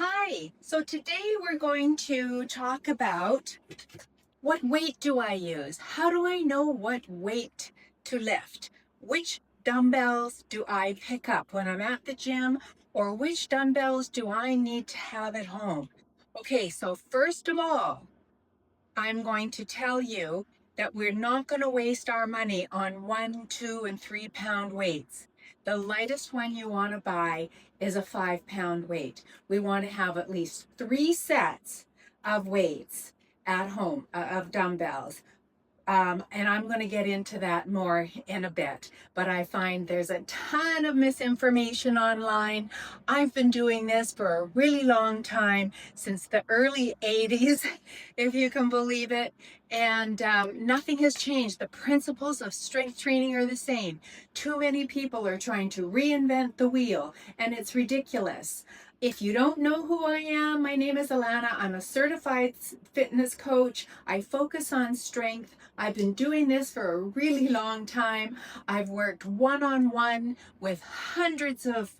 Hi, so today we're going to talk about what weight do I use? How do I know what weight to lift? Which dumbbells do I pick up when I'm at the gym, or which dumbbells do I need to have at home? Okay, so first of all, I'm going to tell you that we're not going to waste our money on 1, 2, and 3 pound weights. The lightest one you want to buy is a 5 pound weight. We want to have at least 3 sets of weights at home, of dumbbells. And I'm going to get into that more in a bit. But I find there's a ton of misinformation online. I've been doing this for a really long time, since the early 80s, if you can believe it. And nothing has changed. The principles of strength training are the same. Too many people are trying to reinvent the wheel, and it's ridiculous. If you don't know who I am, my name is Alana. I'm a certified fitness coach. I focus on strength. I've been doing this for a really long time. I've worked one-on-one with hundreds of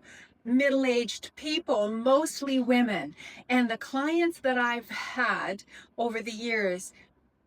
middle-aged people, mostly women. And the clients that I've had over the years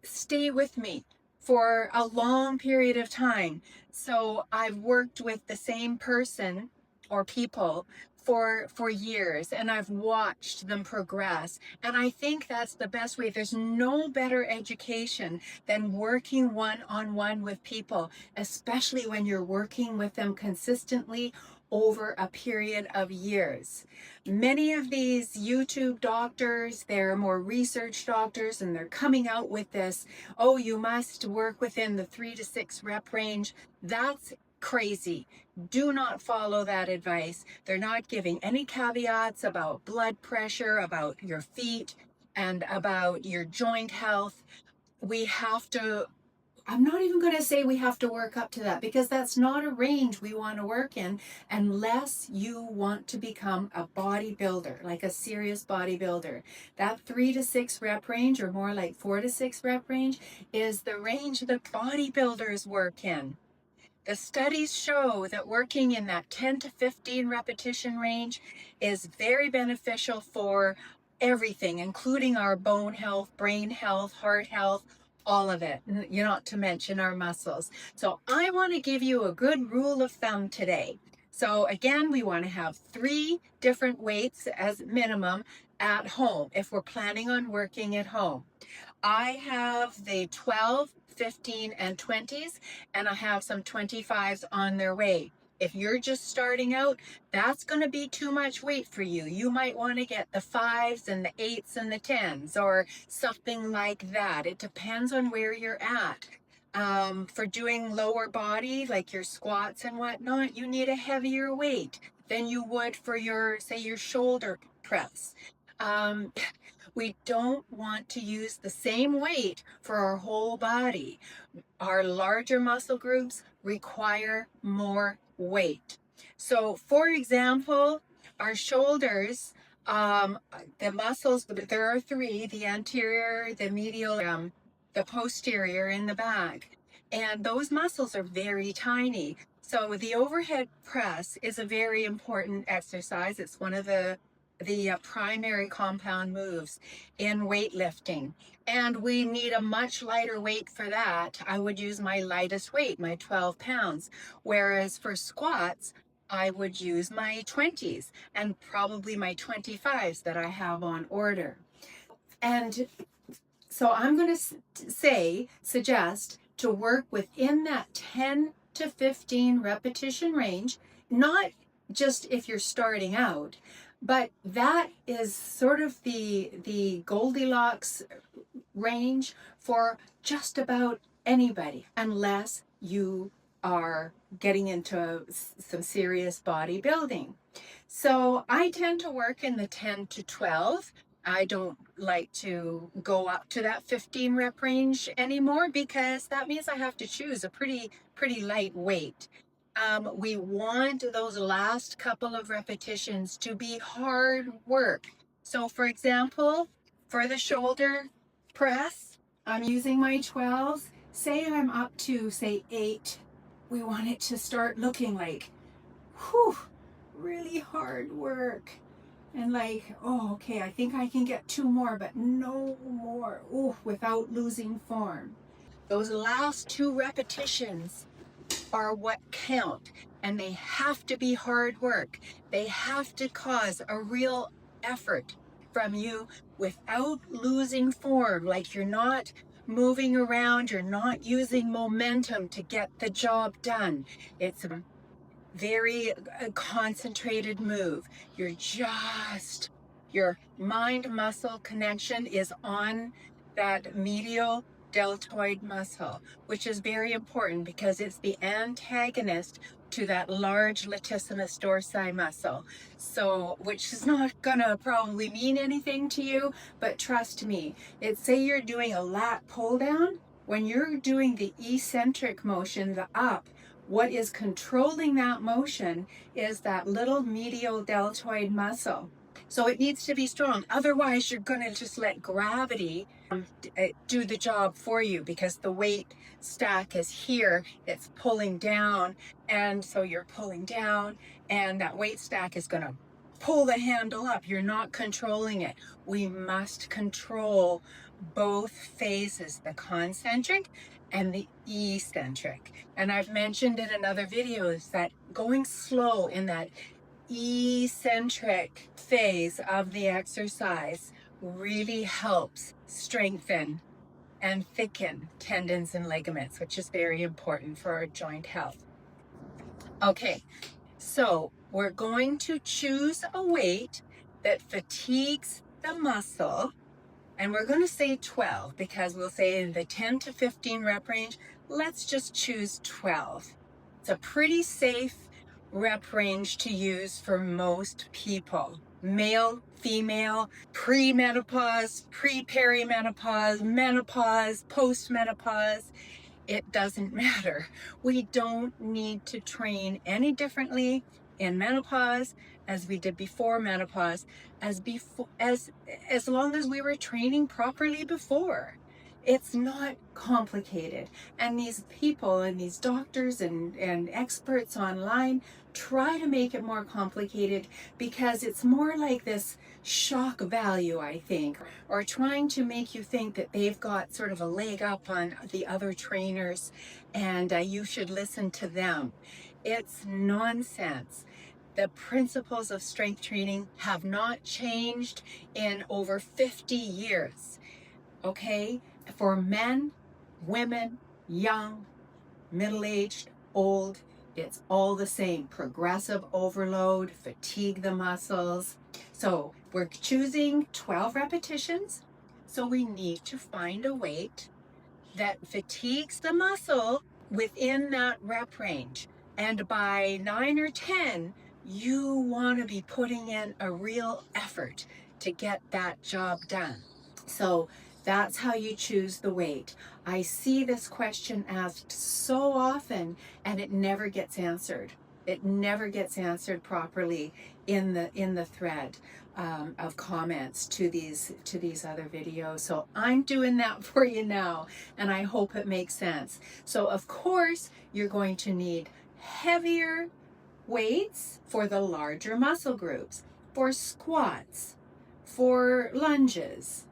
stay with me for a long period of time. So I've worked with the same person or people for years, and I've watched them progress. And I think that's the best way. There's no better education than working one-on-one with people, especially when you're working with them consistently over a period of years. Many of these YouTube doctors, they're more research doctors, and they're coming out with this, oh, you must work within the 3 to 6 rep range. That's crazy. Do not follow that advice. They're not giving any caveats about blood pressure, about your feet, and about your joint health. We have to I'm not even going to say we have to work up to that, because that's not a range we want to work in unless you want to become a bodybuilder, like a serious bodybuilder. That 3 to 6 rep range, or more like 4 to 6 rep range, is the range that bodybuilders work in. The studies show that working in that 10 to 15 repetition range is very beneficial for everything, including our bone health, brain health, heart health, all of it, not to mention our muscles. So I want to give you a good rule of thumb today. So again, we want to have 3 different weights as minimum at home if we're planning on working at home. I have the 12, 15, and 20s, and I have some 25s on their way. If you're just starting out, that's going to be too much weight for you. You might want to get the 5s and the 8s and the 10s, or something like that. It depends on where you're at. For doing lower body, like your squats and whatnot, you need a heavier weight than you would for your, say, your shoulder press. Um, we don't want to use the same weight for our whole body. Our larger muscle groups require more weight. So, for example, our shoulders, the muscles, there are 3, the anterior, the medial, the posterior, in the back. And those muscles are very tiny. So the overhead press is a very important exercise. It's one of the primary compound moves in weightlifting. And we need a much lighter weight for that. I would use my lightest weight, my 12 pounds. Whereas for squats, I would use my 20s and probably my 25s that I have on order. And so I'm going to suggest to work within that 10 to 15 repetition range, not just if you're starting out, but that is sort of the Goldilocks range for just about anybody, unless you are getting into some serious bodybuilding. So I tend to work in the 10 to 12. I don't like to go up to that 15 rep range anymore, because that means I have to choose a pretty light weight. We want those last couple of repetitions to be hard work. So for example, for the shoulder press, I'm using my 12s. Say I'm up to, say, 8. We want it to start looking like, whew, really hard work. and like, oh, okay, I think I can get 2 more, but no more. Oh, without losing form. Those last 2 repetitions are what count, and they have to be hard work. They have to cause a real effort from you without losing form. Like, you're not moving around, you're not using momentum to get the job done. It's a very concentrated move. Your mind muscle connection is on that medial deltoid muscle, which is very important because it's the antagonist to that large latissimus dorsi muscle. So, which is not gonna probably mean anything to you, but trust me, say you're doing a lat pull down. When you're doing the eccentric motion, the up, what is controlling that motion is that little medial deltoid muscle. So it needs to be strong. Otherwise, you're going to just let gravity do the job for you, because the weight stack is here. It's pulling down. And so you're pulling down, and that weight stack is going to pull the handle up. You're not controlling it. We must control both phases, the concentric and the eccentric. And I've mentioned in other videos that going slow in that eccentric phase of the exercise really helps strengthen and thicken tendons and ligaments, which is very important for our joint health. Okay, so we're going to choose a weight that fatigues the muscle, and we're going to say 12 because we'll say in the 10 to 15 rep range. Let's just choose 12. It's a pretty safe rep range to use for most people. Male, female, pre-menopause, pre-perimenopause, menopause, post-menopause. It doesn't matter. We don't need to train any differently in menopause as we did before menopause, as long as we were training properly before. It's not complicated. And these people and these doctors and experts online try to make it more complicated because it's more like this shock value, I think, or trying to make you think that they've got sort of a leg up on the other trainers, and you should listen to them. It's nonsense. The principles of strength training have not changed in over 50 years, okay? For men, women, young, middle-aged, old, it's all the same. Progressive overload, fatigue the muscles. So we're choosing 12 repetitions. So we need to find a weight that fatigues the muscle within that rep range. And by 9 or 10, you want to be putting in a real effort to get that job done. So that's how you choose the weight. I see this question asked so often, and it never gets answered. It never gets answered properly in the thread of comments to these other videos. So I'm doing that for you now, and I hope it makes sense. So of course you're going to need heavier weights for the larger muscle groups, for squats, for lunges,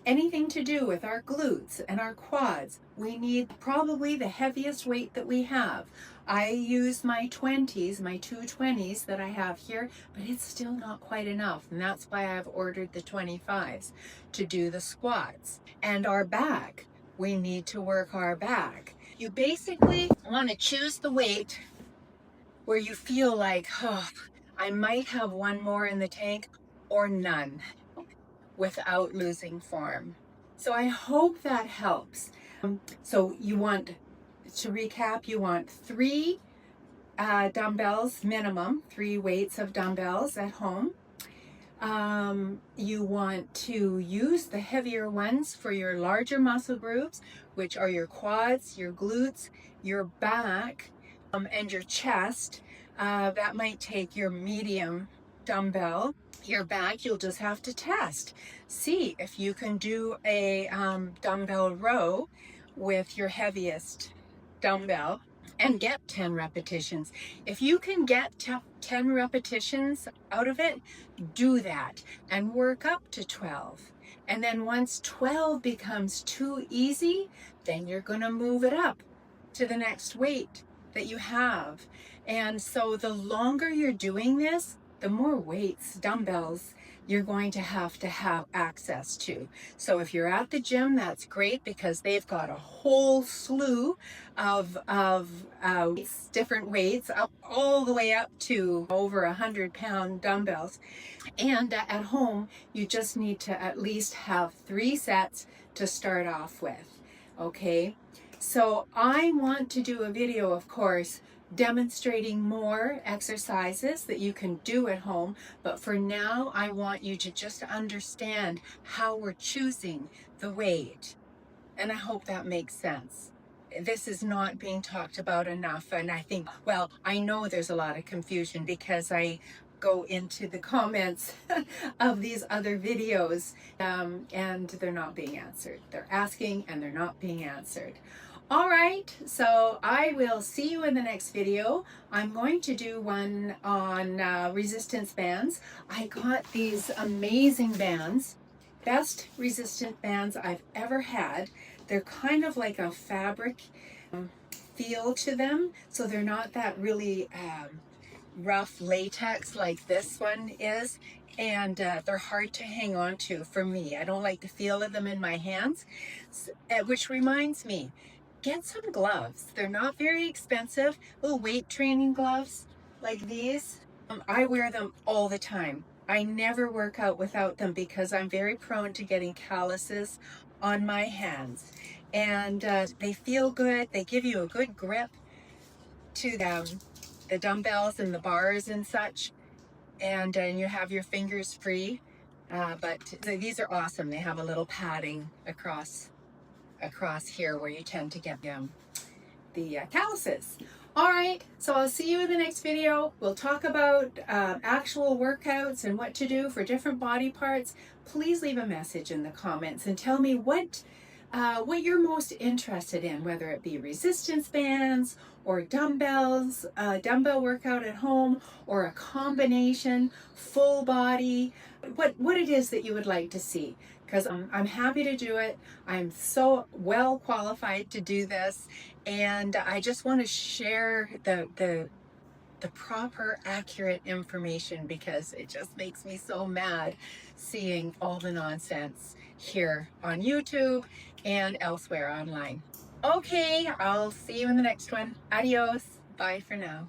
anything to do with our glutes and our quads. We need probably the heaviest weight that we have. I use my 20s, my 220s that I have here, but it's still not quite enough. And that's why I've ordered the 25s to do the squats. And our back, we need to work our back. You basically want to choose the weight where you feel like, oh, I might have one more in the tank or none, without losing form. So I hope that helps. So you want, to recap, you want 3 dumbbells minimum, 3 weights of dumbbells at home. You want to use the heavier ones for your larger muscle groups, which are your quads, your glutes, your back, and your chest. That might take your medium dumbbell. Your back, you'll just have to test. See if you can do a dumbbell row with your heaviest dumbbell. and get 10 repetitions. If you can get 10 repetitions out of it, do that and work up to 12. And then once 12 becomes too easy, then you're going to move it up to the next weight that you have. And so the longer you're doing this, the more weights, dumbbells, you're going to have access to. So if you're at the gym, that's great because they've got a whole slew of different weights, up all the way up to over 100-pound dumbbells. And at home, you just need to at least have 3 sets to start off with. Okay, so I want to do a video, of course, demonstrating more exercises that you can do at home, but for now I want you to just understand how we're choosing the weight, and I hope that makes sense. This is not being talked about enough, and I think, well, I know there's a lot of confusion because I go into the comments of these other videos, and they're not being answered. They're asking and they're not being answered. All right, so I will see you in the next video. I'm going to do one on resistance bands. I got these amazing bands, best resistant bands I've ever had. They're kind of like a fabric feel to them, so they're not that really rough latex like this one is, and they're hard to hang on to for me. I don't like the feel of them in my hands, which reminds me, get some gloves. They're not very expensive, little weight training gloves like these. I wear them all the time. I never work out without them because I'm very prone to getting calluses on my hands, and they feel good. They give you a good grip to the dumbbells and the bars and such, and you have your fingers free, but these are awesome. They have a little padding across here where you tend to get the calluses. All right, so I'll see you in the next video. We'll talk about actual workouts and what to do for different body parts. Please leave a message in the comments and tell me what you're most interested in, whether it be resistance bands or dumbbells, dumbbell workout at home, or a combination, full body, what it is that you would like to see. Because I'm happy to do it. I'm so well qualified to do this, and I just want to share the proper, accurate information because it just makes me so mad seeing all the nonsense here on YouTube and elsewhere online. Okay, I'll see you in the next one. Adios. Bye for now.